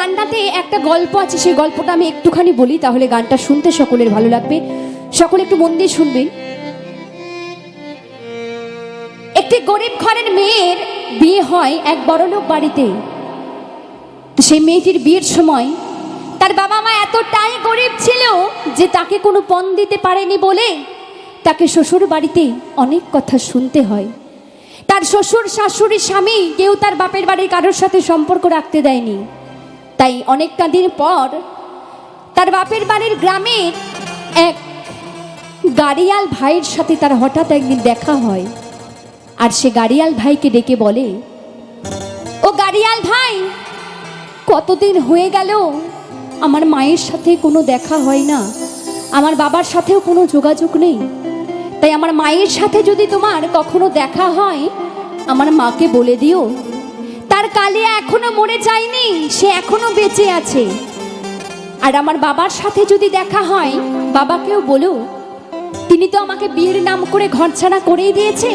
গানটাতে একটা গল্প আছে, সেই গল্পটা আমি একটুখানি বলি, তাহলে গানটা শুনতে সকলের ভালো লাগবে। সকলে একটু মন দিয়ে শুনবেন। একটি গরিব ঘরের মেয়ের বিয়ে হয় এক বড়লোক বাড়িতে। সেই মেয়েটির বিয়ের সময় তার বাবা মা এতটাই গরিব ছিল যে তাকে কোনো পণ দিতে পারেনি বলে তাকে শ্বশুর বাড়িতে অনেক কথা শুনতে হয়। তার শ্বশুর শাশুড়ি স্বামী কেউ তার বাপের বাড়ির কারোর সাথে সম্পর্ক রাখতে দেয়নি। তাই অনেকটা দিন পর তার বাপের বাড়ির গ্রামের এক গাড়িয়াল ভাইয়ের সাথে তার হঠাৎ একদিন দেখা হয়। আর সে গাড়িয়াল ভাইকে ডেকে বলে, ও গাড়িয়াল ভাই, কতদিন হয়ে গেল আমার মায়ের সাথে কোনো দেখা হয় না, আমার বাবার সাথেও কোনো যোগাযোগ নেই। তাই আমার মায়ের সাথে যদি তোমার কখনো দেখা হয়, আমার মাকে বলে দিও তার কালিয়া এখনো মরে যায়নি, সে এখনো বেঁচে আছে। আর আমার বাবার সাথে যদি দেখা হয়, বাবাকেও বলো তিনি তো আমাকে বিয়ের নাম করে ঘরছাড়া করেই দিয়েছে,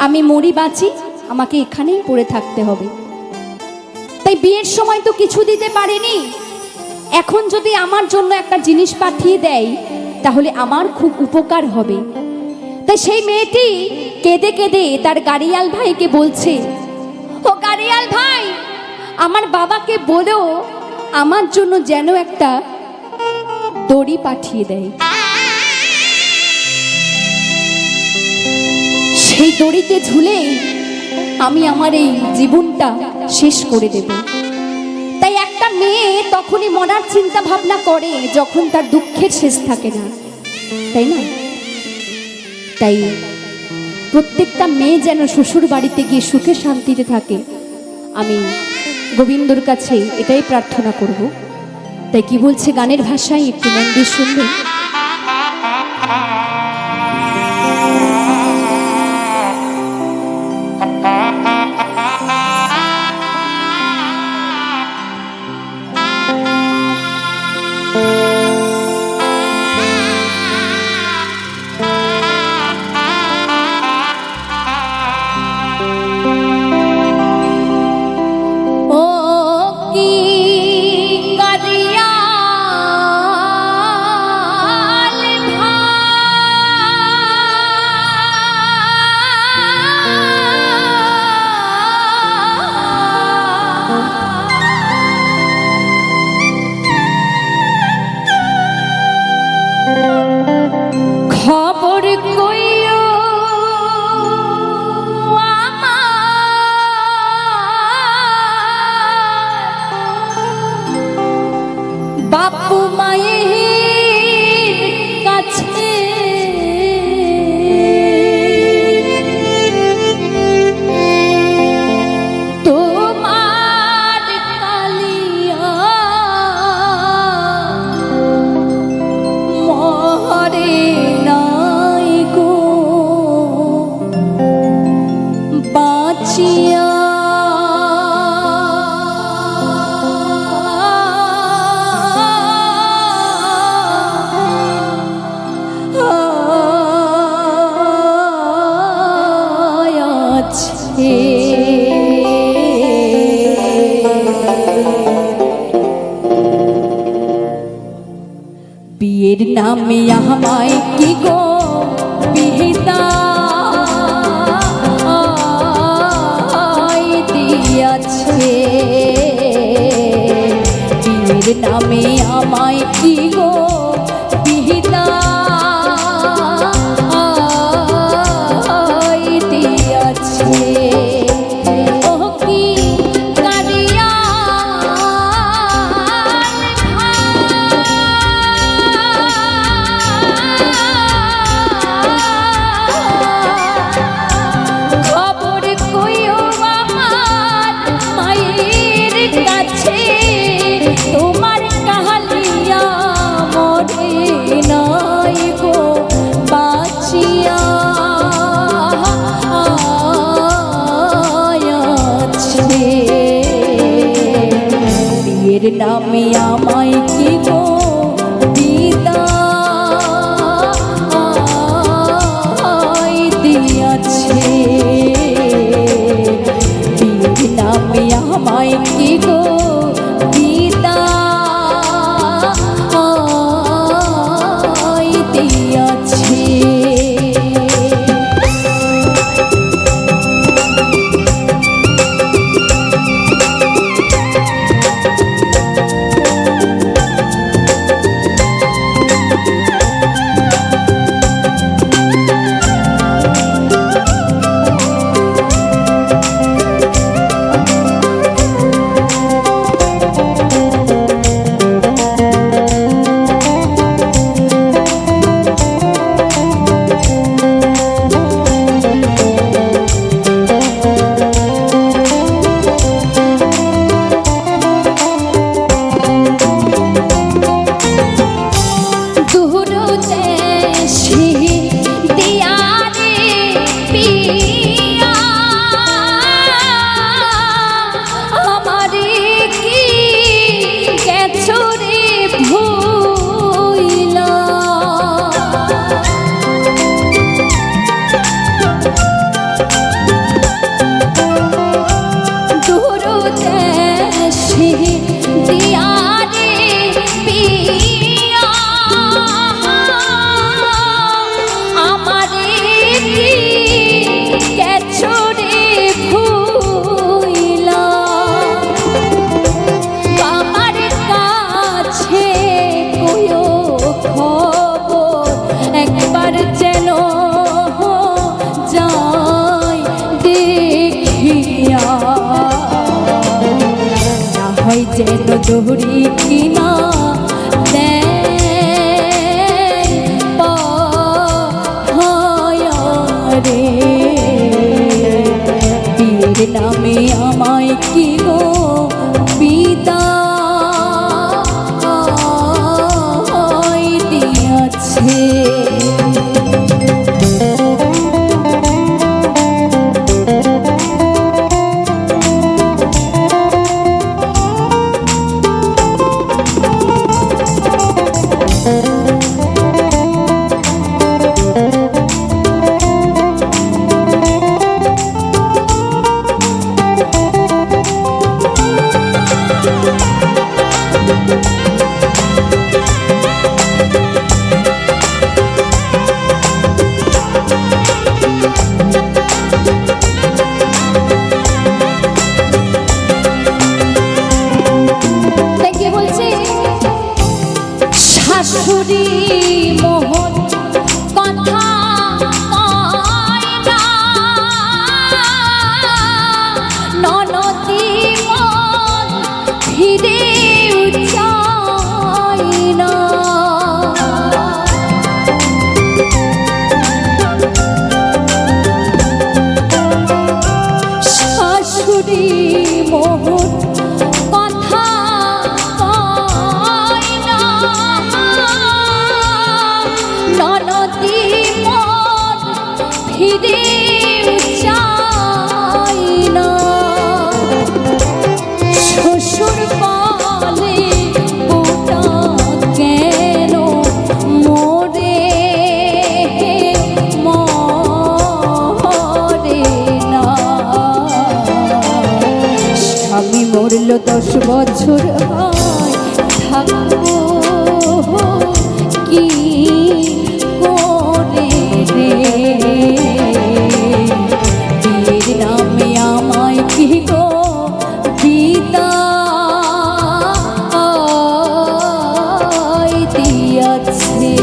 আমি মরি বাঁচি আমাকে এখানেই পড়ে থাকতে হবে। তাই বিয়ের সময় তো কিছু দিতে পারেনি, এখন যদি আমার জন্য একটা জিনিস পাঠিয়ে দেয় তাহলে আমার খুব উপকার হবে। তাই সেই মেয়েটি কেঁদে কেঁদে তার গাড়িয়াল ভাইকে বলছে, ও গাড়িয়াল ভাই, আমার বাবাকে বলো আমার জন্য যেন একটা দড়ি পাঠিয়ে দেয়, সেই দড়িতে ঝুলে আমি আমার এই জীবনটা শেষ করে দেব। তাই একটা মেয়ে তখনই মরার চিন্তা ভাবনা করে যখন তার দুঃখের শেষ থাকে না, তাই না? তাই প্রত্যেকটা মেয়ে যেন শ্বশুর বাড়িতে গিয়ে সুখে শান্তিতে থাকে, আমি গোবিন্দর কাছে এটাই প্রার্থনা করব। তাই কি বলছে গানের ভাষায় একটু মন দিয়ে শুনবেন। খবর কইও আমার বাপু মায়ের কাছে, তোমার কালিয়া মরে নাই গো বাঁচিয়া, বিয়ের নামে আমায় কি গো বিহিতা দিয়াছে, বিয়ের নামে আমায় কি গো বিহিতা দিয়াছে। বিয়ের নামে আমায় কি গো বিদায় দিয়াছে, বিয়ের নামে আমায় কি গো হয় যেন দড়ি কিনা রে বীর নামে আমায় কি গো বিদায় দিয়াছে। শাশুড়ি মোহন কথা কয় না, ননদি মন ফিরে চায় না। শাশুড়ি মোহন কথা ননদি মন ফিরে চায় না। শ্বশুর বলে ওটা কেন মরে মরে না। স্বামী মরল 10 বছর হয় থাকবো কি করে রে বীর নামে আমায় কি গো বিদায় দিয়াছে।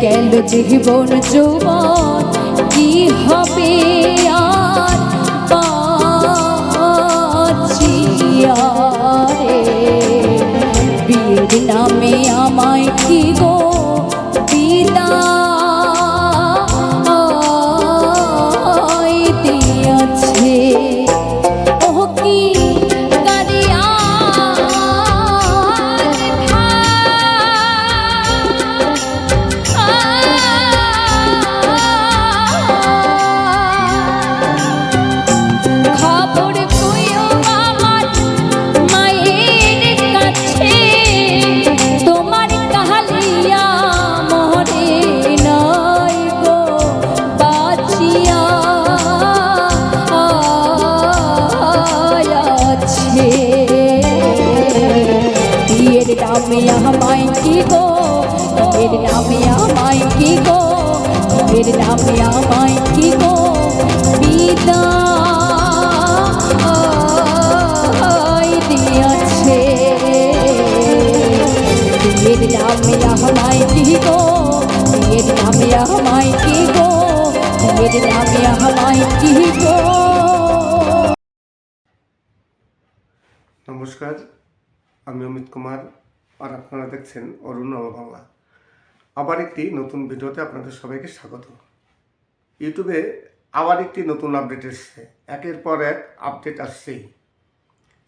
গেল জীবন যৌবন কি হবে আর বাঁচিয়া রে বীর নামে আমায় কি গো বিদায় দিয়াছে। ও কি তোমার কাহালি নামে আমায় কি গো, এর নামে আমায় কি গো, এর নামে আমায় কি গো বিদায় দিয়াছে। এর নামে আমায় কি গো, এর নামে আমায় কি গো, এর নামে আমায় কি গো। নমস্কার, আমি অমিত কুমার আর আপনারা দেখছেন অরুণ বাংলা। আবার একটি নতুন ভিডিওতে আপনাদের সবাইকে স্বাগত। ইউটিউবে আবার একটি নতুন আপডেট এসছে, একের পর এক আপডেট আসছেই।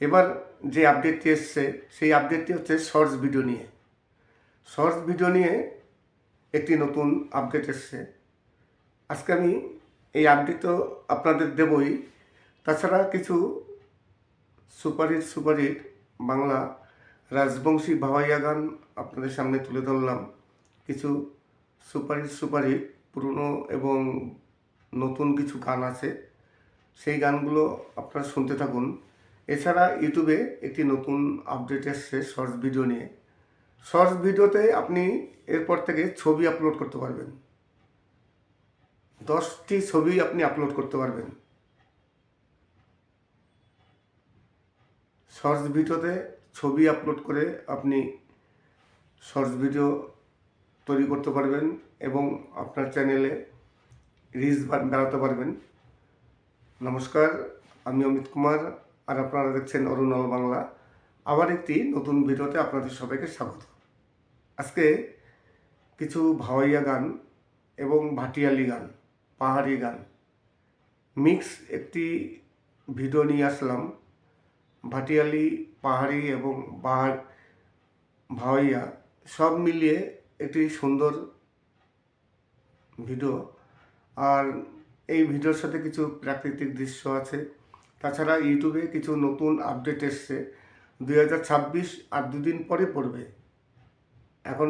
এবার যে আপডেটটি এসছে সেই আপডেটটি হচ্ছে শর্টস ভিডিও নিয়ে। শর্টস ভিডিও নিয়ে একটি নতুন আপডেট এসছে। আজকে আমি এই আপডেট তো আপনাদের দেবই, তাছাড়া কিছু সুপারহিট বাংলা রাজবংশী ভাওয়াইয়া গান আপনাদের সামনে তুলে ধরলাম। কিছু সুপারহিট পুরনো এবং নতুন কিছু গান আছে, সেই গানগুলো আপনারা শুনতে থাকুন। এছাড়া ইউটিউবে একটি নতুন আপডেট এসছে শর্টস ভিডিও নিয়ে। শর্টস ভিডিওতে আপনি এরপর থেকে ছবি আপলোড করতে পারবেন, 10টি ছবি আপনি আপলোড করতে পারবেন। শর্টস ভিডিওতে ছবি আপলোড করে আপনি শর্টস ভিডিও তৈরি করতে পারবেন এবং আপনার চ্যানেলে রিচ বাড়াতে পারবেন। নমস্কার, আমি অমিত কুমার আর আপনারা দেখছেন অরুণ বাংলা। আবার একটি নতুন ভিডিওতে আপনাদের সবাইকে স্বাগত। আজকে কিছু ভাওয়াইয়া গান এবং ভাটিয়ালি গান, পাহাড়ি গান মিক্স একটি ভিডিও নিয়ে আসলাম। ভাটিয়ালি, পাহাড়ি এবং ভাওয়াইয়া সব মিলিয়ে একটি সুন্দর ভিডিও। আর এই ভিডিওর সাথে কিছু প্রাকৃতিক দৃশ্য আছে। তাছাড়া ইউটিউবে কিছু নতুন আপডেট এসছে। 2026 আর দুদিন পরে পড়বে। এখন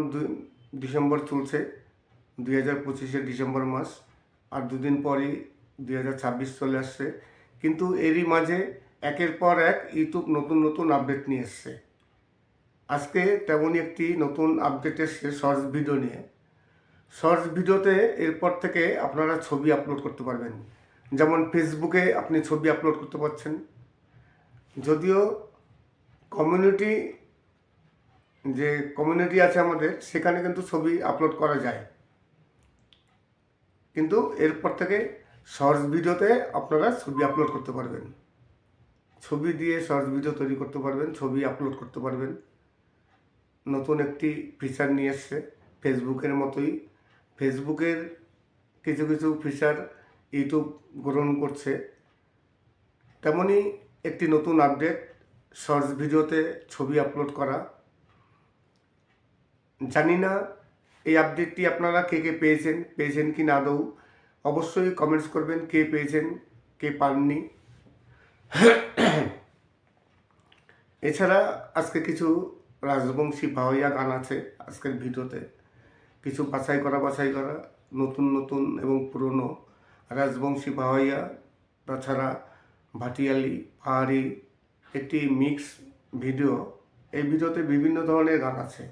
ডিসেম্বর চলছে, 2025-এর ডিসেম্বর মাস, আর দুদিন পরই 2026 চলে আসছে। কিন্তু এরই মাঝে একের পর এক ইউটিউব নতুন নতুন আপডেট নিয়ে এসছে। আজকে তেমনই একটি নতুন আপডেট এসছে শর্টস ভিডিও নিয়ে। শর্টস ভিডিওতে এরপর থেকে আপনারা ছবি আপলোড করতে পারবেন। যেমন ফেসবুকে আপনি ছবি আপলোড করতে পারছেন, যদিও কমিউনিটি আছে আমাদের, সেখানে কিন্তু ছবি আপলোড করা যায়। কিন্তু এরপর থেকে শর্টস ভিডিওতে আপনারা ছবি আপলোড করতে পারবেন, ছবি দিয়ে শর্টস ভিডিও তৈরি করতে পারবেন, ছবি আপলোড করতে পারবেন। নতুন একটি ফিচার নিয়ে এসছে, ফেসবুকের মতোই। ফেসবুকের কিছু কিছু ফিচার ইউটিউব গ্রহণ করছে, তেমনই একটি নতুন আপডেট শর্টস ভিডিওতে ছবি আপলোড করা। জানি না এই আপডেটটি আপনারা কে কে পেয়েছেন কি না আদৌ, অবশ্যই কমেন্টস করবেন কে পেয়েছেন কে পাননি। এছাড়া আজকে কিছু রাজবংশী ভাওয়াইয়া গান আছে আজকের ভিডিওতে। কিছু বাছাই করা নতুন এবং পুরনো রাজবংশী ভাওয়াইয়া, তাছাড়া ভাটিয়ালি, পাহাড়ি একটি মিক্স ভিডিও। এই ভিডিওতে বিভিন্ন ধরনের গান আছে।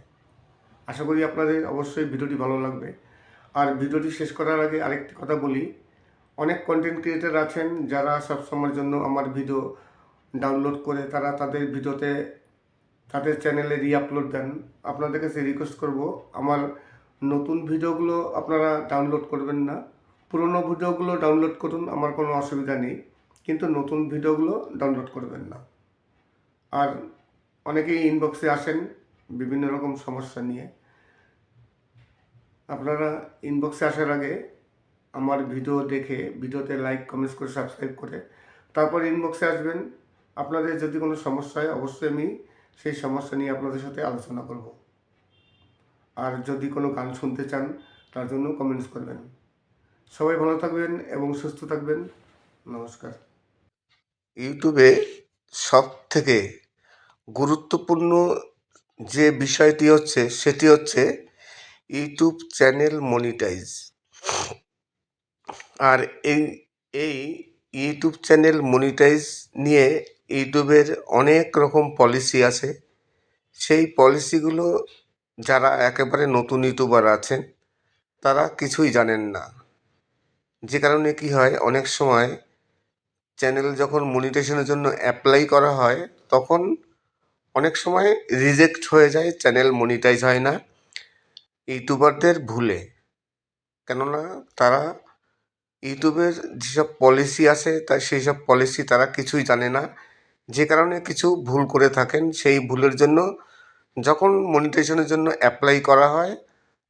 আশা করি আপনাদের অবশ্যই ভিডিওটি ভালো লাগবে। আর ভিডিওটি শেষ করার আগে আরেকটি কথা বলি, অনেক কন্টেন্ট ক্রিয়েটার আছেন যারা সবসময়ের জন্য আমার ভিডিও ডাউনলোড করে তারা তাদের ভিডিওতে তাদের চ্যানেলে রিআপলোড দেন। আপনাদের কাছে রিকোয়েস্ট করব, আমার নতুন ভিডিওগুলো আপনারা ডাউনলোড করবেন না, পুরনো ভিডিওগুলো ডাউনলোড করুন, আমার কোনো অসুবিধা নেই, কিন্তু নতুন ভিডিওগুলো ডাউনলোড করবেন না। আর অনেকেই ইনবক্সে আসেন বিভিন্ন রকম সমস্যা নিয়ে। আপনারা ইনবক্সে আসার আগে আমার ভিডিও দেখে ভিডিওতে লাইক কমেন্টস করে সাবস্ক্রাইব করে তারপর ইনবক্সে আসবেন। আপনাদের যদি কোনো সমস্যা হয় অবশ্যই আমি সেই সমস্যা নিয়ে আপনাদের সাথে আলোচনা করব। আর যদি কোনো গান শুনতে চান তার জন্য কমেন্টস করবেন। সবাই ভালো থাকবেন এবং সুস্থ থাকবেন। নমস্কার। ইউটিউবে সব থেকে গুরুত্বপূর্ণ যে বিষয়টি হচ্ছে সেটি হচ্ছে ইউটিউব চ্যানেল মনিটাইজ। আর এই ইউটিউব চ্যানেল মনিটাইজ নিয়ে ইউটিউবের অনেক রকম পলিসি আছে। সেই পলিসিগুলো যারা একেবারে নতুন ইউটিউবার আছেন তারা কিছুই জানেন না, যে কারণে কি হয়, অনেক সময় চ্যানেল যখন মনিটাইজেশনের জন্য অ্যাপ্লাই করা হয় তখন অনেক সময় রিজেক্ট হয়ে যায়, চ্যানেল মনিটাইজ হয় না ইউটিউবারদের ভুলে। কেননা তারা ইউটিউবের যেসব পলিসি আছে সেই সব পলিসি তারা কিছুই জানে না, যে কারণে কিছু ভুল করে থাকেন। সেই ভুলের জন্য যখন মনিটাইজেশনের জন্য অ্যাপ্লাই করা হয়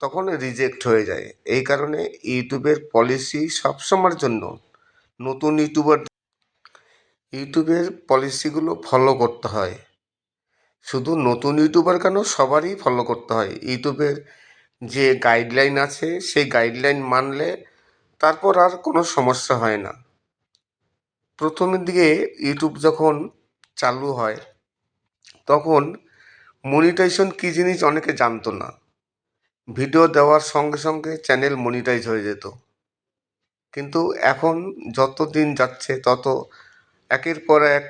তখন রিজেক্ট হয়ে যায়। এই কারণে ইউটিউবের পলিসি সবসময়ের জন্য নতুন ইউটিউবের পলিসিগুলো ফলো করতে হয়। শুধু নতুন ইউটিউবার কেন, সবারই ফলো করতে হয়। ইউটিউবের যে গাইডলাইন আছে সেই গাইডলাইন মানলে তারপর আর কোনো সমস্যা হয় না। প্রথমের দিকে ইউটিউব যখন চালু হয় তখন মনিটাইজেশন কী জিনিস অনেকে জানতো না। ভিডিও দেওয়ার সঙ্গে সঙ্গে চ্যানেল মনিটাইজ হয়ে যেত। কিন্তু এখন যত দিন যাচ্ছে তত একের পর এক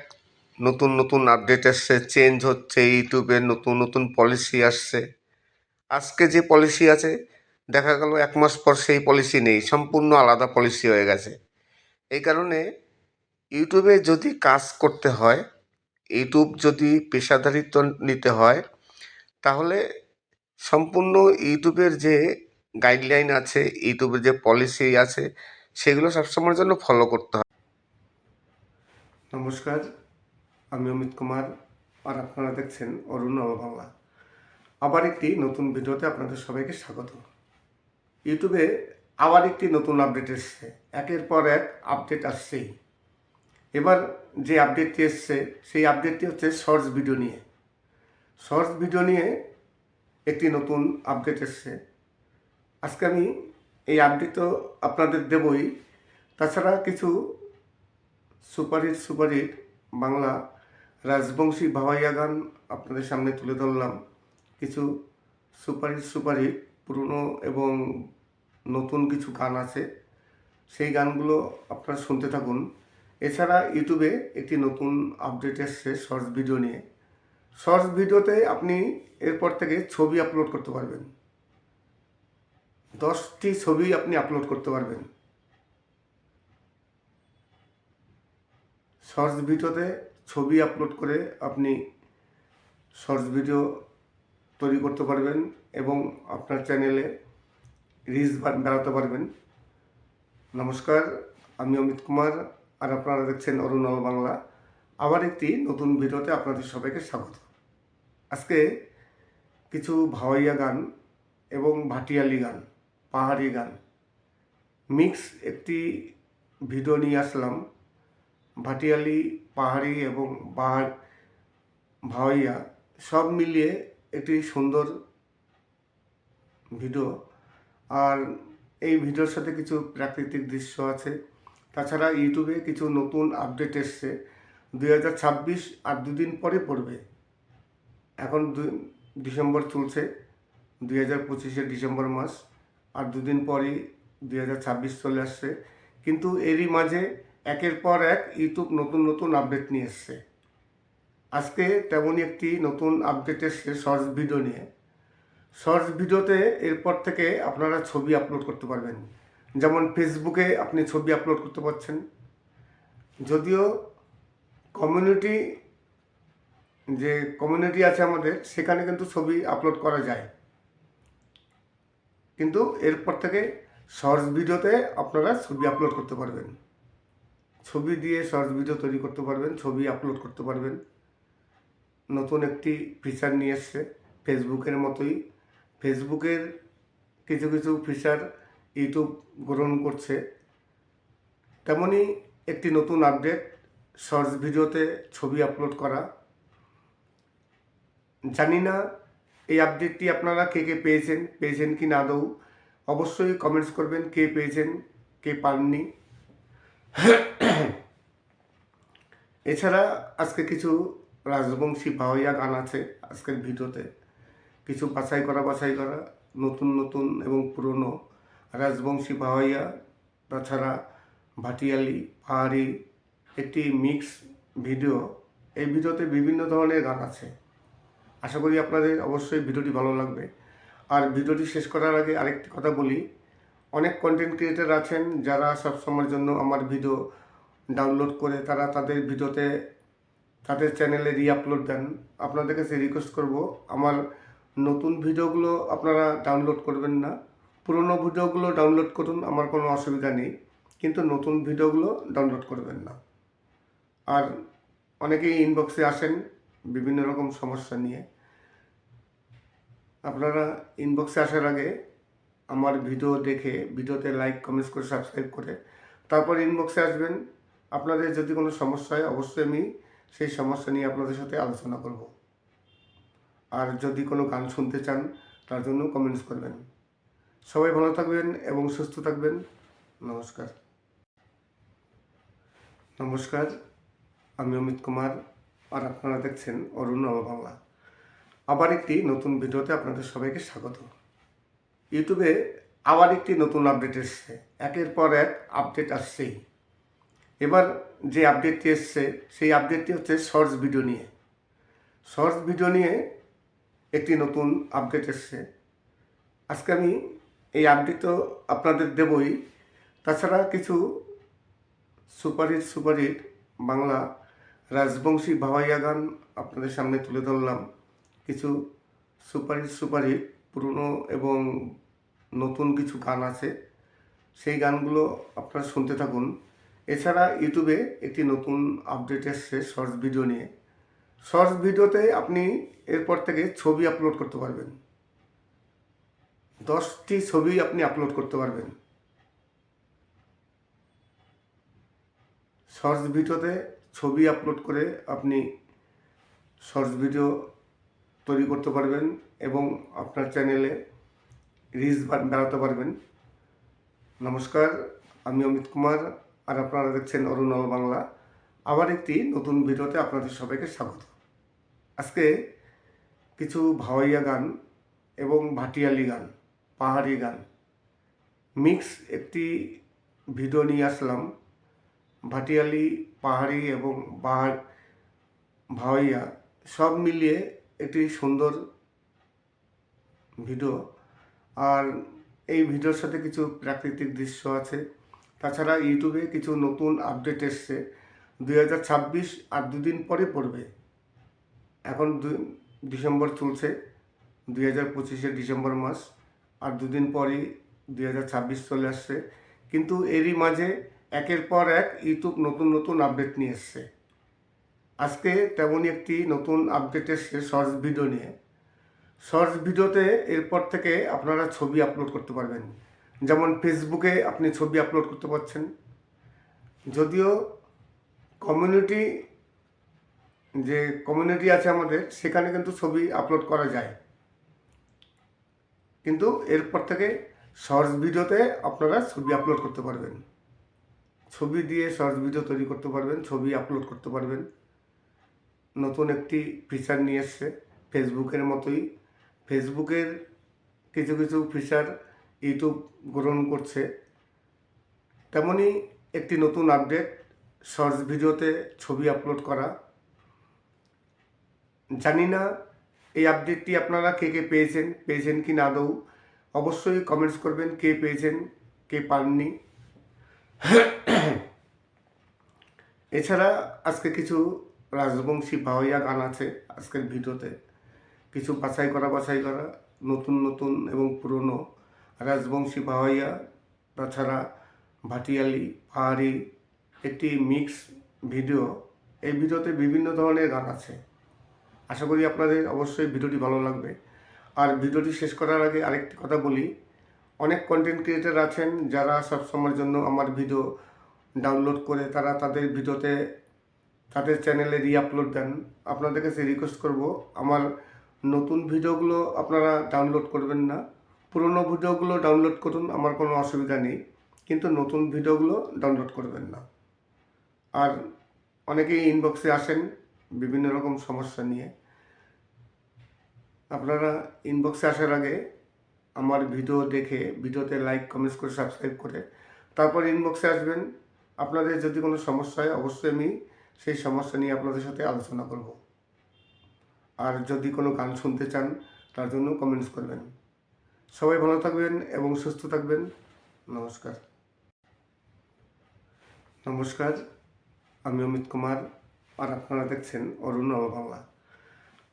নতুন নতুন আপডেট আসছে, চেঞ্জ হচ্ছে, ইউটিউবের নতুন নতুন পলিসি আসছে। আজকে যে পলিসি আছে দেখা গেল 1 মাস পর সেই পলিসি নেই, সম্পূর্ণ আলাদা পলিসি হয়ে গেছে। এই কারণে ইউটিউবে যদি কাজ করতে হয়, ইউটিউব যদি পেশাদারিত্ব নিতে হয়, তাহলে সম্পূর্ণ ইউটিউবের যে গাইডলাইন আছে, ইউটিউবের যে পলিসি আছে, সেগুলো সবসময়ের জন্য ফলো করতে হয়। নমস্কার, আমি অমিত কুমার, আর আপনারা দেখছেন অরুণ বাংলা। আবার একটি নতুন ভিডিওতে আপনাদের সবাইকে স্বাগত। ইউটিউবে আবার একটি নতুন আপডেট এসছে, একের পর এক আপডেট আসছেই। এবার যে আপডেটটি এসছে সেই আপডেটটি হচ্ছে শর্টস ভিডিও নিয়ে। শর্টস ভিডিও নিয়ে একটি নতুন আপডেট এসছে। আজকে আমি এই আপডেট তো আপনাদের দেবই, তাছাড়া কিছু সুপারহিট বাংলা রাজবংশী ভাওয়াইয়া গান আপনাদের সামনে তুলে ধরলাম। কিছু সুপারহিট পুরনো এবং নতুন কিছু গান আছে, সেই গানগুলো আপনারা শুনতে থাকুন। এছাড়া ইউটিউবে একটি নতুন আপডেট এসছে শর্টস ভিডিও নিয়ে। শর্টস ভিডিওতে আপনি এরপর থেকে ছবি আপলোড করতে পারবেন, 10টি ছবি আপনি আপলোড করতে পারবেন। শর্টস ভিডিওতে ছবি আপলোড করে আপনি শর্টস ভিডিও তৈরি করতে পারবেন এবং আপনার চ্যানেলে রিচ বাড়াতে পারবেন। নমস্কার, আমি অমিত কুমার, আর আপনারা দেখছেন অরুণ বাংলা। আবার একটি নতুন ভিডিওতে আপনাদের সবাইকে স্বাগত। আজকে কিছু ভাওয়াইয়া গান এবং ভাটিয়ালি গান, পাহাড়ি গান মিক্স একটি ভিডিও নিয়ে আসলাম। ভাটিয়ালি, পাহাড়ি এবং ভাওয়াইয়া সব মিলিয়ে একটি সুন্দর ভিডিও। আর এই ভিডিওর সাথে কিছু প্রাকৃতিক দৃশ্য আছে। তাছাড়া ইউটিউবে কিছু নতুন আপডেট এসছে। 2026 আর দুদিন পরে পড়বে। এখন ডিসেম্বর চলছে, 2025-এর ডিসেম্বর মাস, আর দুদিন পরই 2026 চলে আসছে। কিন্তু এরই মাঝে একের পর এক ইউটিউব নতুন নতুন আপডেট নিয়ে এসছে। আজকে তেমনই একটি নতুন আপডেট এসছে শর্টস ভিডিও নিয়ে। শর্টস ভিডিওতে এরপর থেকে আপনারা ছবি আপলোড করতে পারবেন। যেমন ফেসবুকে আপনি ছবি আপলোড করতে পারছেন, যদিও কমিউনিটি আছে আমাদের, সেখানে কিন্তু ছবি আপলোড করা যায়। কিন্তু এরপর থেকে শর্টস ভিডিওতে আপনারা ছবি আপলোড করতে পারবেন, ছবি দিয়ে শর্টস ভিডিও তৈরি করতে পারবেন, ছবি আপলোড করতে পারবেন। নতুন একটি ফিচার নিয়ে এসছে, ফেসবুকের মতোই। ফেসবুকের কিছু কিছু ফিচার ইউটিউব গ্রহণ করছে, তেমনই একটি নতুন আপডেট শর্টস ভিডিওতে ছবি আপলোড করা। জানি না এই আপডেটটি আপনারা কে কে পেয়েছেন কি না আদৌ, অবশ্যই কমেন্টস করবেন কে পেয়েছেন কে পাননি। এছাড়া আজকে কিছু রাজবংশী ভাওয়াইয়া গান আছে আজকের ভিডিওতে। কিছু বাছাই করা নতুন নতুন এবং পুরনো রাজবংশী ভাওয়াইয়া, তাছাড়া ভাটিয়ালি, পাহাড়ি একটি মিক্স ভিডিও। এই ভিডিওতে বিভিন্ন ধরনের গান আছে। আশা করি আপনাদের অবশ্যই ভিডিওটি ভালো লাগবে। আর ভিডিওটি শেষ করার আগে আরেকটি কথা বলি, অনেক কন্টেন্ট ক্রিয়েটার আছেন যারা সবসময়ের জন্য আমার ভিডিও ডাউনলোড করে তারা তাদের ভিডিওতে তাদের চ্যানেলে রিআপলোড দেন। আপনাদের কাছে রিকোয়েস্ট করব, আমার নতুন ভিডিওগুলো আপনারা ডাউনলোড করবেন না, পুরনো ভিডিওগুলো ডাউনলোড করুন, আমার কোনো অসুবিধা নেই, কিন্তু নতুন ভিডিওগুলো ডাউনলোড করবেন না। আর অনেকেই ইনবক্সে আসেন বিভিন্ন রকম সমস্যা নিয়ে। আপনারা ইনবক্সে আসার আগে আমার ভিডিও দেখে ভিডিওতে লাইক কমেন্টস করে সাবস্ক্রাইব করে তারপর ইনবক্সে আসবেন। আপনাদের যদি কোনো সমস্যা হয় অবশ্যই আমি সেই সমস্যা নিয়ে আপনাদের সাথে আলোচনা করব। আর যদি কোনো গান শুনতে চান তার জন্য কমেন্টস করবেন। সবাই ভালো থাকবেন এবং সুস্থ থাকবেন। নমস্কার। নমস্কার, আমি অমিত কুমার, আর আপনারা দেখছেন অরুণ বাংলা। আবার একটি নতুন ভিডিওতে আপনাদের সবাইকে স্বাগত। ইউটিউবে আবার একটি নতুন আপডেট এসছে, একের পর এক আপডেট আসছেই। এবার যে আপডেটটি এসছে সেই আপডেটটি হচ্ছে শর্টস ভিডিও নিয়ে। শর্টস ভিডিও নিয়ে একটি নতুন আপডেট এসছে। আজকে আমি এই আপডেট তো আপনাদের দেবই, তাছাড়া কিছু সুপারহিট বাংলা রাজবংশী ভাওয়াইয়া গান আপনাদের সামনে তুলে ধরলাম। কিছু সুপারহিট পুরনো এবং নতুন কিছু গান আছে, সেই গানগুলো আপনারা শুনতে থাকুন। এছাড়া ইউটিউবে একটি নতুন আপডেট এসছে শর্টস ভিডিও নিয়ে। শর্টস ভিডিওতে আপনি এরপর থেকে ছবি আপলোড করতে পারবেন, 10টি ছবি আপনি আপলোড করতে পারবেন। শর্টস ভিডিওতে ছবি আপলোড করে আপনি শর্টস ভিডিও তৈরি করতে পারবেন এবং আপনার চ্যানেলে রিচ বাড়াতে পারবেন। নমস্কার, আমি অমিত কুমার, আর আপনারা দেখছেন অরুণ বাংলা। আবার একটি নতুন ভিডিওতে আপনাদের সবাইকে স্বাগত। আজকে কিছু ভাওয়াইয়া গান এবং ভাটিয়ালি গান, পাহাড়ি গান মিক্স একটি ভিডিও নিয়ে আসলাম। ভাটিয়ালি, পাহাড়ি এবং ভাওয়াইয়া সব মিলিয়ে একটি সুন্দর ভিডিও। আর এই ভিডিওর সাথে কিছু প্রাকৃতিক দৃশ্য আছে। তাছাড়া ইউটিউবে কিছু নতুন আপডেট এসছে। 2026 আর দুদিন পরে পড়বে। এখন ডিসেম্বর চলছে, 2025-এর ডিসেম্বর মাস, আর দুদিন পরই 2026 চলে আসছে। কিন্তু এরই মাঝে একের পর এক ইউটিউব নতুন নতুন আপডেট নিয়ে এসছে। আজকে তেমনই একটি নতুন আপডেট এসছে শর্টস ভিডিও নিয়ে। শর্টস ভিডিওতে এরপর থেকে আপনারা ছবি আপলোড করতে পারবেন। যেমন ফেসবুকে আপনি ছবি আপলোড করতে পারছেন, যদিও কমিউনিটি আছে আমাদের, সেখানে কিন্তু ছবি আপলোড করা যায়, কিন্তু এরপর থেকে শর্টস ভিডিওতে আপনারা ছবি আপলোড করতে পারবেন। ছবি দিয়ে শর্টস ভিডিও তৈরি করতে পারবেন, ছবি আপলোড করতে পারবেন। নতুন একটি ফিচার নিয়ে এসছে, ফেসবুকের মতোই। ফেসবুকের কিছু কিছু ফিচার ইউটিউব গ্রহণ করছে, তেমনই একটি নতুন আপডেট শর্টস ভিডিওতে ছবি আপলোড করা। জানি না এই আপডেটটি আপনারা কে কে পেয়েছেন কি না আদৌ, অবশ্যই কমেন্টস করবেন কে পেয়েছেন কে পাননি। এছাড়া আজকে কিছু রাজবংশী ভাওয়াইয়া গান আছে আজকের ভিডিওতে। কিছু বাছাই করা নতুন এবং পুরনো রাজবংশী ভাওয়াইয়া, তাছাড়া ভাটিয়ালি, পাহাড়ি একটি মিক্স ভিডিও। এই ভিডিওতে বিভিন্ন ধরনের গান আছে। আশা করি আপনাদের অবশ্যই ভিডিওটি ভালো লাগবে। আর ভিডিওটি শেষ করার আগে আরেকটি কথা বলি, অনেক কন্টেন্ট ক্রিয়েটার আছেন যারা সবসময়ের জন্য আমার ভিডিও ডাউনলোড করে তারা তাদের ভিডিওতে তাদের চ্যানেলে রিআপলোড দেন। আপনাদের কাছে রিকোয়েস্ট করব, আমার নতুন ভিডিওগুলো আপনারা ডাউনলোড করবেন না, পুরনো ভিডিওগুলো ডাউনলোড করুন, আমার কোনো অসুবিধা নেই, কিন্তু নতুন ভিডিওগুলো ডাউনলোড করবেন না। আর অনেকেই ইনবক্সে আসেন বিভিন্ন রকম সমস্যা নিয়ে। আপনারা ইনবক্সে আসার আগে আমার ভিডিও দেখে ভিডিওতে লাইক কমেন্টস করে সাবস্ক্রাইব করে তারপর ইনবক্সে আসবেন। আপনাদের যদি কোনো সমস্যা হয় অবশ্যই আমি সেই সমস্যা নিয়ে আপনাদের সাথে আলোচনা করব। আর যদি কোনো গান শুনতে চান তার জন্য কমেন্টস করবেন। সবাই ভালো থাকবেন এবং সুস্থ থাকবেন। নমস্কার। নমস্কার, আমি অমিত কুমার, আর আপনারা দেখছেন অরুণ বাংলা।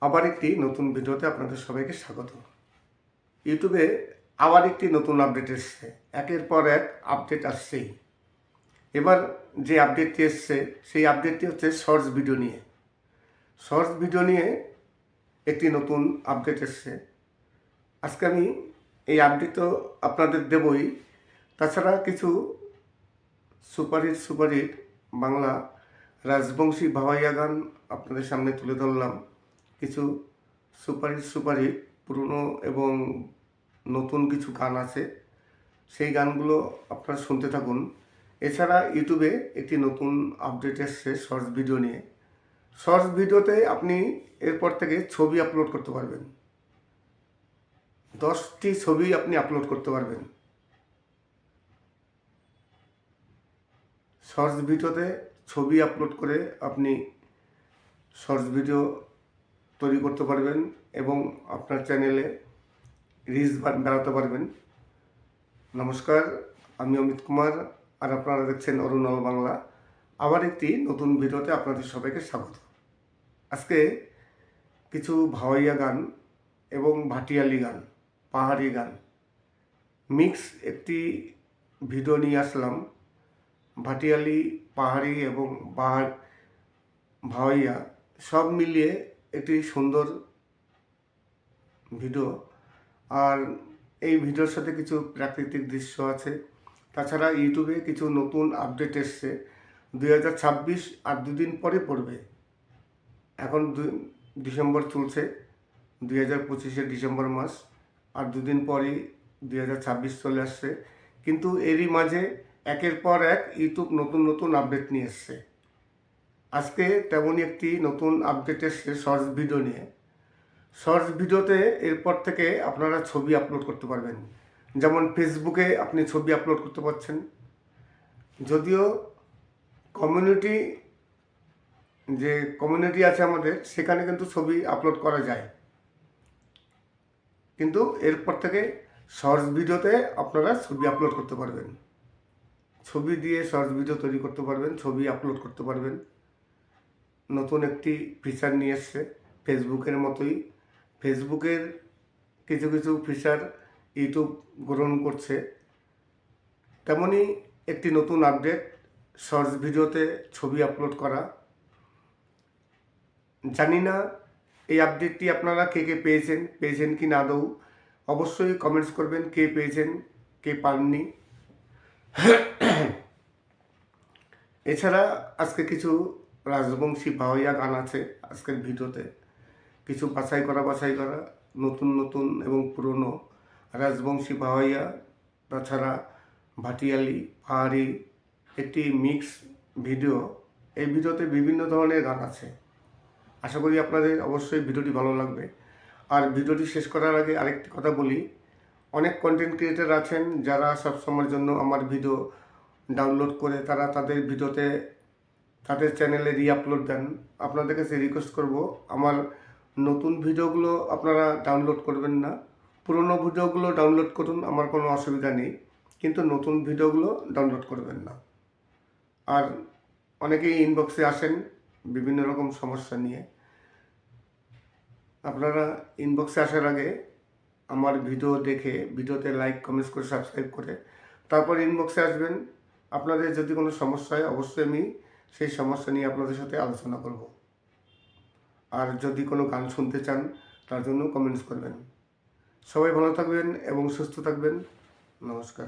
আবার একটি নতুন ভিডিওতে আপনাদের সবাইকে স্বাগত। ইউটিউবে আবার একটি নতুন আপডেট এসছে, একের পর এক আপডেট আসছেই। এবার যে আপডেটটি এসছে সেই আপডেটটি হচ্ছে শর্টস ভিডিও নিয়ে। শর্টস ভিডিও নিয়ে একটি নতুন আপডেট এসছে। আজকে আমি এই আপডেট তো আপনাদের দেবই, তাছাড়া কিছু সুপারহিট বাংলা রাজবংশী ভাওয়াইয়া গান আপনাদের সামনে তুলে ধরলাম। কিছু সুপারহিট পুরনো এবং নতুন কিছু গান আছে, সেই গানগুলো আপনারা শুনতে থাকুন। এছাড়া ইউটিউবে একটি নতুন আপডেট এসছে শর্টস ভিডিও নিয়ে। শর্টস ভিডিওতে আপনি এরপর থেকে ছবি আপলোড করতে পারবেন। 10টি ছবি আপনি আপলোড করতে পারবেন। শর্টস ভিডিওতে ছবি আপলোড করে আপনি শর্টস ভিডিও তৈরি করতে পারবেন এবং আপনার চ্যানেলে রিচ বাড়াতে পারবেন। নমস্কার, আমি অমিত কুমার, আর আপনারা দেখছেন অরুণ বাংলা। আবার একটি নতুন ভিডিওতে আপনাদের সবাইকে স্বাগত। আজকে কিছু ভাওয়াইয়া গান এবং ভাটিয়ালি গান, পাহাড়ি গান মিক্স একটি ভিডিও নিয়ে আসলাম। ভাটিয়ালি, পাহাড়ি এবং ভাওয়াইয়া সব মিলিয়ে একটি সুন্দর ভিডিও। আর এই ভিডিওর সাথে কিছু প্রাকৃতিক দৃশ্য আছে। তাছাড়া ইউটিউবে কিছু নতুন আপডেট এসছে। 2026 আর দুদিন পরে পড়বে। এখন ডিসেম্বর চলছে, 2025-এর ডিসেম্বর মাস, আর দুদিন পরেই 2026 চলে আসছে। কিন্তু এরই মাঝে একের পর এক ইউটিউব নতুন নতুন আপডেট নিয়ে এসছে। আজকে তেমনই একটি নতুন আপডেট এসছে শর্টস ভিডিও নিয়ে। শর্টস ভিডিওতে এরপর থেকে আপনারা ছবি আপলোড করতে পারবেন। যেমন ফেসবুকে আপনি ছবি আপলোড করতে পারছেন, যদিও কমিউনিটি আছে আমাদের, সেখানে কিন্তু ছবি আপলোড করা যায়। কিন্তু এরপর থেকে শর্টস ভিডিওতে আপনারা ছবি আপলোড করতে পারবেন। ছবি দিয়ে শর্টস ভিডিও তৈরি করতে পারবেন, ছবি আপলোড করতে পারবেন। নতুন একটি ফিচার নিয়ে এসছে, ফেসবুকের মতোই। ফেসবুকের কিছু কিছু ফিচার ইউটিউব গ্রহণ করছে, তেমনই একটি নতুন আপডেট শর্টস ভিডিওতে ছবি আপলোড করা। জানি না এই আপডেটটি আপনারা কে কে পেয়েছেন কি না আদৌ। অবশ্যই কমেন্টস করবেন কে পেয়েছেন, কে পাননি। এছাড়া আজকে কিছু রাজবংশী ভাওয়াইয়া গান আছে আজকের ভিডিওতে। কিছু বাছাই করা নতুন এবং পুরনো রাজবংশী ভাওয়াইয়া, তাছাড়া ভাটিয়ালি, পাহাড়ি একটি মিক্স ভিডিও। এই ভিডিওতে বিভিন্ন ধরনের গান আছে। আশা করি আপনাদের অবশ্যই ভিডিওটি ভালো লাগবে। আর ভিডিওটি শেষ করার আগে আরেকটি কথা বলি, অনেক কন্টেন্ট ক্রিয়েটার আছেন যারা সবসময়ের জন্য আমার ভিডিও ডাউনলোড করে তারা তাদের ভিডিওতে তাদের চ্যানেলে রিআপলোড দেন। আপনাদের কাছে রিকোয়েস্ট করব, আমার নতুন ভিডিওগুলো আপনারা ডাউনলোড করবেন না, পুরনো ভিডিওগুলো ডাউনলোড করুন, আমার কোনো অসুবিধা নেই, কিন্তু নতুন ভিডিওগুলো ডাউনলোড করবেন না। আর অনেকেই ইনবক্সে আসেন বিভিন্ন রকম সমস্যা নিয়ে। আপনারা ইনবক্সে আসার আগে আমার ভিডিও দেখে ভিডিওতে লাইক, কমেন্টস করে সাবস্ক্রাইব করে তারপর ইনবক্সে আসবেন। আপনাদের যদি কোনো সমস্যা হয় অবশ্যই আমি সেই সমস্যা নিয়ে আপনাদের সাথে আলোচনা করব। আর যদি কোনো গান শুনতে চান তার জন্য কমেন্টস করবেন। সবাই ভালো থাকবেন এবং সুস্থ থাকবেন। নমস্কার।